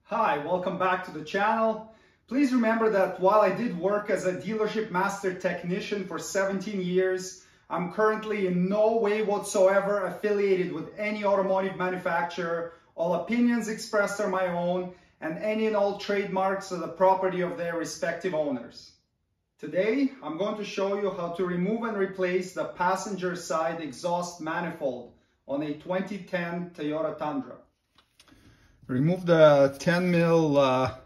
Hi, welcome back to the channel. Please remember that while I did work as a dealership master technician for 17 years, I'm currently in no way whatsoever affiliated with any automotive manufacturer. All opinions expressed are my own, and any and all trademarks are the property of their respective owners. Today, I'm going to show you how to remove and replace the passenger side exhaust manifold on a 2010 Toyota Tundra. Remove the 10 mil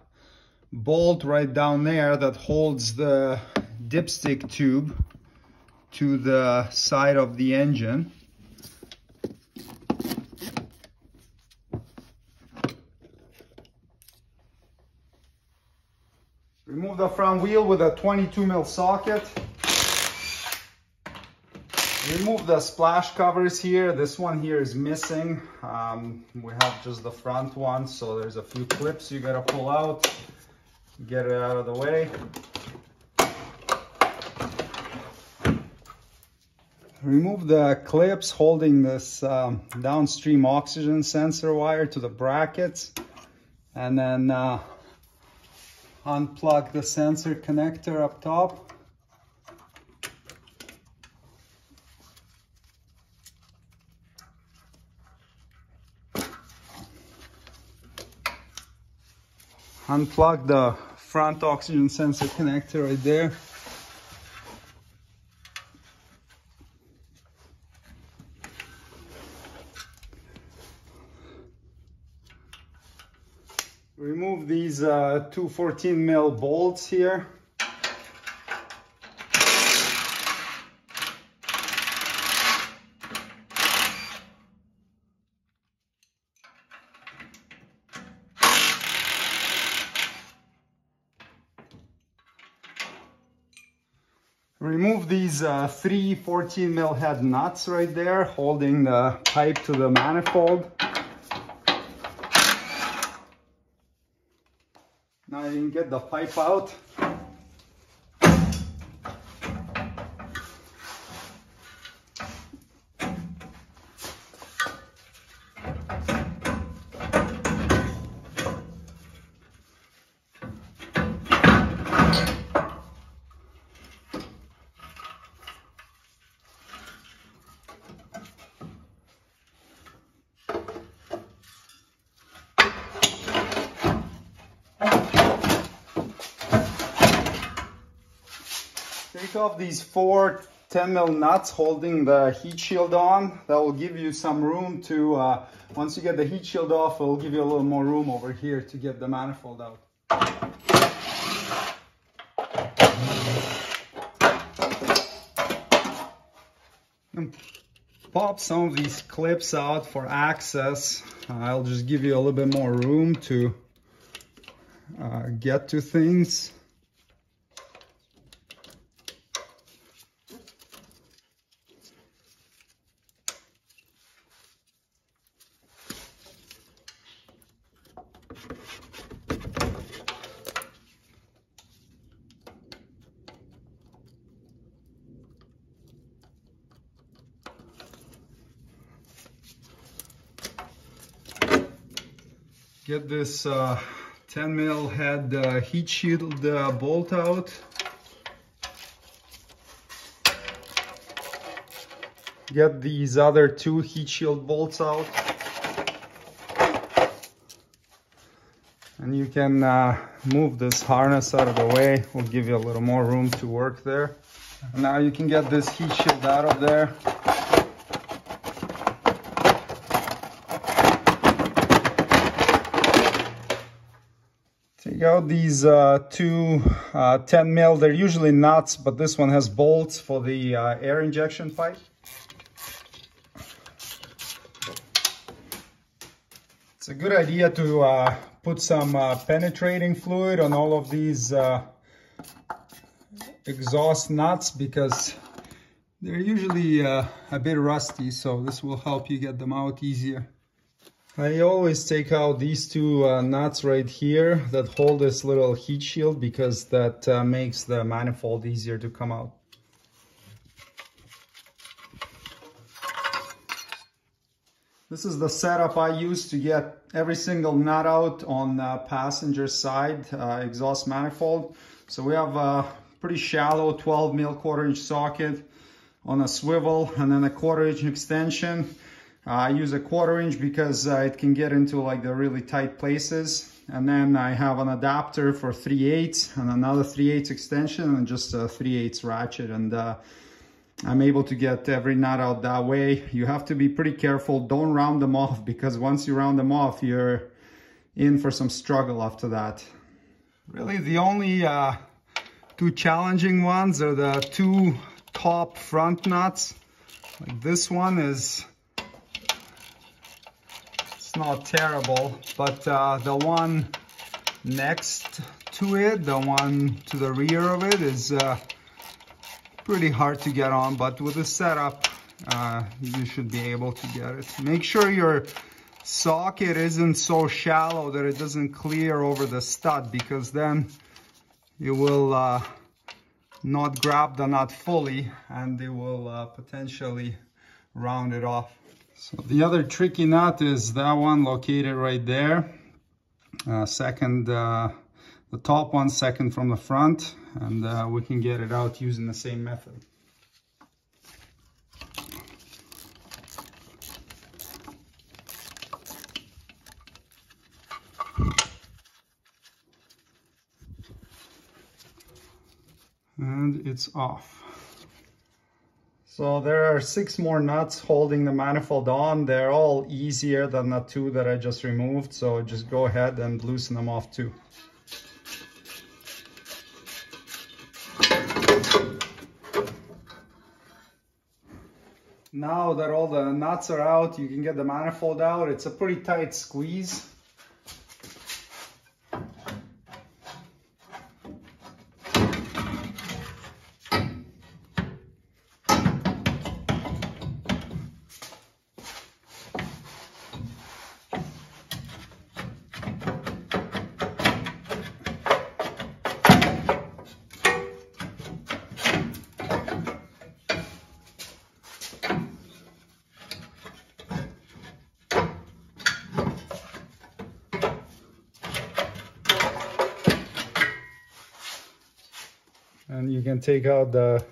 bolt right down there that holds the dipstick tube to the side of the engine. Remove the front wheel with a 22 mil socket. Remove the splash covers here. This one here is missing. We have just the front one, so there's a few clips you gotta pull out. Get it out of the way. Remove the clips holding this downstream oxygen sensor wire to the brackets, and then unplug the sensor connector up top. Unplug the front oxygen sensor connector right there. Remove these two 14 mil bolts here. Remove these three 14 mil head nuts right there, holding the pipe to the manifold. Now you can get the pipe out. Take off these four 10 mil nuts holding the heat shield on. That will give you some room to, once you get the heat shield off, it will give you a little more room over here to get the manifold out. And pop some of these clips out for access. I'll just give you a little bit more room to get to things. Get this 10 mil head heat shield bolt out. Get these other two heat shield bolts out. And you can move this harness out of the way. We'll give you a little more room to work there. And now you can get this heat shield out of there. Take out these two 10 mil, they're usually nuts, but this one has bolts for the air injection pipe. It's a good idea to put some penetrating fluid on all of these exhaust nuts because they're usually a bit rusty, so this will help you get them out easier. I always take out these two nuts right here that hold this little heat shield because that makes the manifold easier to come out. This is the setup I use to get every single nut out on passenger side exhaust manifold. So we have a pretty shallow 12 mil 1/4 inch socket on a swivel, and then a 1/4 inch extension. I use a 1/4 inch because it can get into like the really tight places. And then I have an adapter for 3/8 and another 3/8 extension and just a 3/8 ratchet. And I'm able to get every nut out that way. You have to be pretty careful. Don't round them off, because once you round them off, you're in for some struggle after that. Really, the only two challenging ones are the two top front nuts. Like this one is, it's not terrible, but the one next to it, the one to the rear of it, is pretty hard to get on. But with the setup, you should be able to get it. Make sure your socket isn't so shallow that it doesn't clear over the stud, because then you will not grab the nut fully and it will potentially round it off. So the other tricky nut is that one located right there. The top one second from the front, and we can get it out using the same method. And it's off. So there are 6 more nuts holding the manifold on. They're all easier than the 2 that I just removed, so just go ahead and loosen them off too. Now that all the nuts are out, you can get the manifold out. It's a pretty tight squeeze. And you can take out the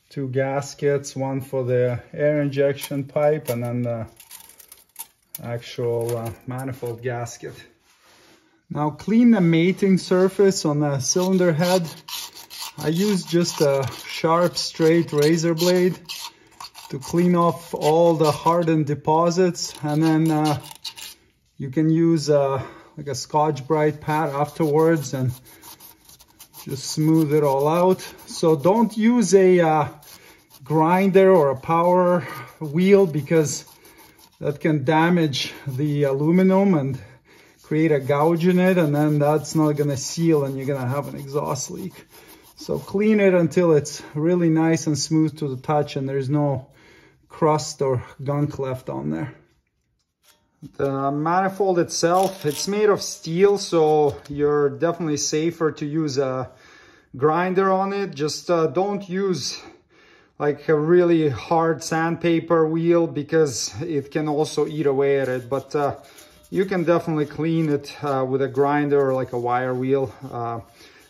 2 gaskets, one for the air injection pipe and then the actual manifold gasket. Now clean the mating surface on the cylinder head. I use just a sharp straight razor blade to clean off all the hardened deposits, and then you can use like a Scotch-Brite pad afterwards and just smooth it all out. So don't use a grinder or a power wheel, because that can damage the aluminum and create a gouge in it, and then that's not going to seal and you're going to have an exhaust leak. So clean it until it's really nice and smooth to the touch and there's no crust or gunk left on there. The manifold itself, it's made of steel, so you're definitely safer to use a grinder on it. Just don't use like a really hard sandpaper wheel, because it can also eat away at it. But you can definitely clean it with a grinder or like a wire wheel,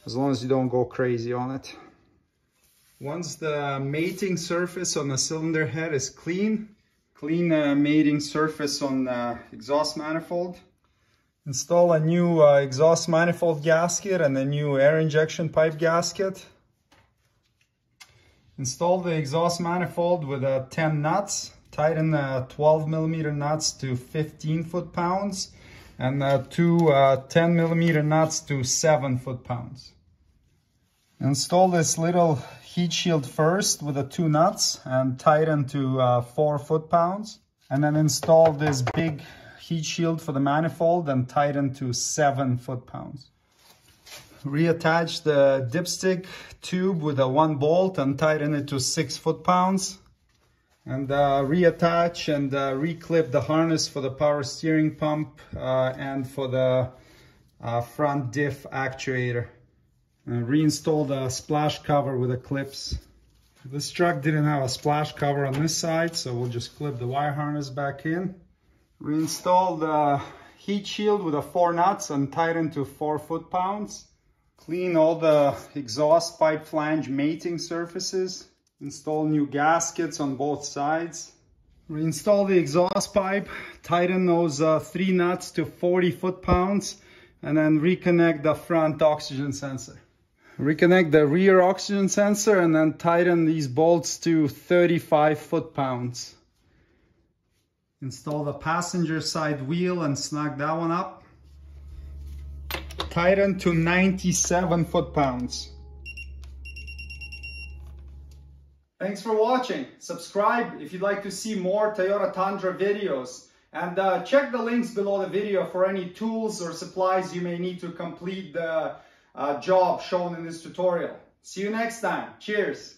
as long as you don't go crazy on it. Once the mating surface on the cylinder head is clean, clean the mating surface on the exhaust manifold. Install a new exhaust manifold gasket and a new air injection pipe gasket. Install the exhaust manifold with 10 nuts. Tighten the 12mm nuts to 15 foot-pounds and 2 10mm nuts to 7 foot-pounds. Install this little heat shield first with the 2 nuts and tighten to 4 foot-pounds. And then install this big heat shield for the manifold and tighten to 7 foot-pounds. Reattach the dipstick tube with a 1 bolt and tighten it to 6 foot-pounds. And reattach and reclip the harness for the power steering pump and for the front diff actuator. Reinstall the splash cover with the clips. This truck didn't have a splash cover on this side, so we'll just clip the wire harness back in. Reinstall the heat shield with the 4 nuts and tighten to 4 foot-pounds. Clean all the exhaust pipe flange mating surfaces. Install new gaskets on both sides. Reinstall the exhaust pipe, tighten those 3 nuts to 40 foot-pounds, and then reconnect the front oxygen sensor. Reconnect the rear oxygen sensor and then tighten these bolts to 35 foot-pounds. Install the passenger side wheel and snug that one up. Tighten to 97 foot-pounds. Thanks for watching. Subscribe if you'd like to see more Toyota Tundra videos. And check the links below the video for any tools or supplies you may need to complete the job shown in this tutorial. See you next time. Cheers.